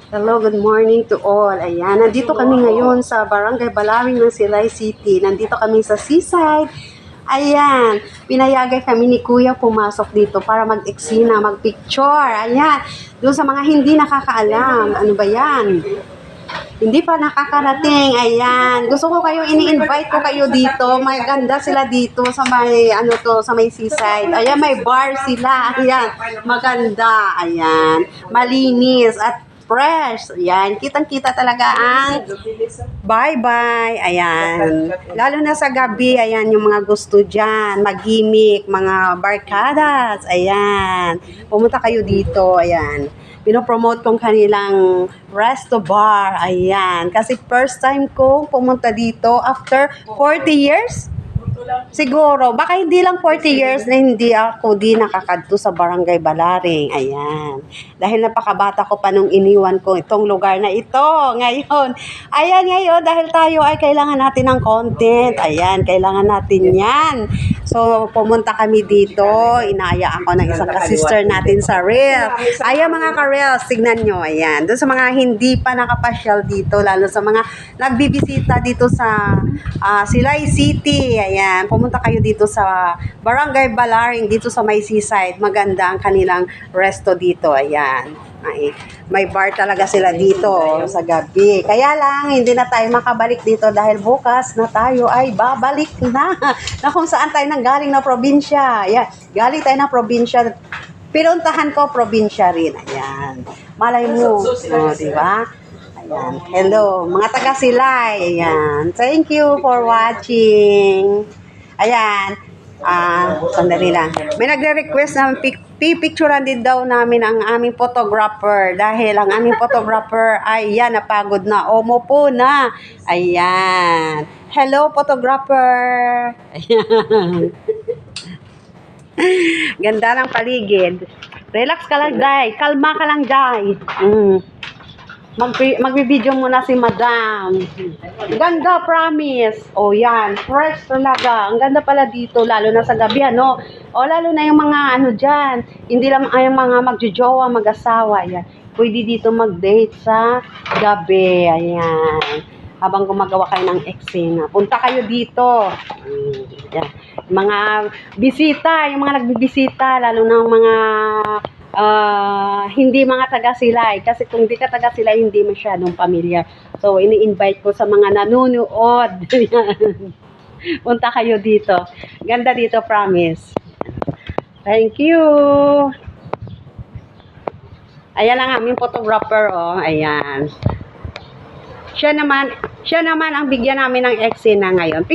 Hello, good morning to all. Ayan, nandito kami ngayon sa Barangay Balawing ng Silay City. Nandito kami sa seaside. Ayan, pinayagan kami ni Kuya pumasok dito para mag-eksena, mag-picture. Ayan, doon sa mga hindi nakakaalam. Ano ba yan? Hindi pa nakakarating. Ayan, gusto ko kayo, ini-invite ko kayo dito. Maganda sila dito sa may, sa may seaside. Ayan, may bar sila. Ayan, maganda. Ayan, malinis at fresh. Ayan, kitang-kita talaga ang bye-bye. Ayan, lalo na sa gabi. Ayan, yung mga gusto dyan, mag-gimmick, mga barkadas. Ayan, pumunta kayo dito. Ayan, pinopromote kong kanilang resto bar. Ayan. Kasi first time kong pumunta dito after 40 years. Siguro, baka hindi lang 40 years na hindi ako nakakadto sa Barangay Balaring. Ayan. Dahil napakabata ko pa nung iniwan ko itong lugar na ito. Ngayon, ayan ngayon, dahil tayo ay kailangan natin ng content. Ayan, kailangan natin yan. So, pumunta kami dito. Inaya ako ng isang ka-sister natin sa Reel. Ayan mga ka-Reels, tignan nyo. Ayan. Doon sa mga hindi pa nakapasyal dito, lalo sa mga nagbibisita dito sa Silay City. Ayan. Pumunta kayo dito sa Barangay Balaring, dito sa may seaside. Maganda ang kanilang resto dito. Ayan. May bar talaga sila dito sa gabi. Kaya lang, hindi na tayo makabalik dito dahil bukas na tayo ay babalik na. Na kung saan tayo nanggaling na probinsya. Ayan. Galing tayo na probinsya. Pinuntahan ko probinsya rin. Ayan. Malay mo. Di ba? Ayan. Hello. Mga taga-Silay. Ayan. Thank you for watching. Ayan, sandali lang. May nagre-request na pipicturean din daw namin ang aming photographer dahil ang aming photographer ay yan, napagod na. Umupo na. Ayan. Hello, photographer. Ayan. Ganda ng paligid. Relax ka lang, Day. Kalma ka lang, Day. Magbibideo muna si Madam. Ganda, promise. O yan, fresh talaga. Ang ganda pala dito, lalo na sa gabi, ano? O lalo na yung mga dyan. Hindi lang yung mga magjojowa, mag-asawa. Yan. Pwede dito mag-date sa gabi. Ayan. Habang gumagawa kayo ng eksena. Punta kayo dito. Yan. Mga bisita, yung mga nagbibisita, lalo na mga hindi mga taga-Silay. Kasi kung di ka taga-Silay, hindi masyadong familiar. So, ini-invite ko sa mga nanunood. Punta kayo dito. Ganda dito, promise. Thank you. Ayan ang aming photographer, oh. Ayan. Siya naman ang bigyan namin ng eksena ngayon.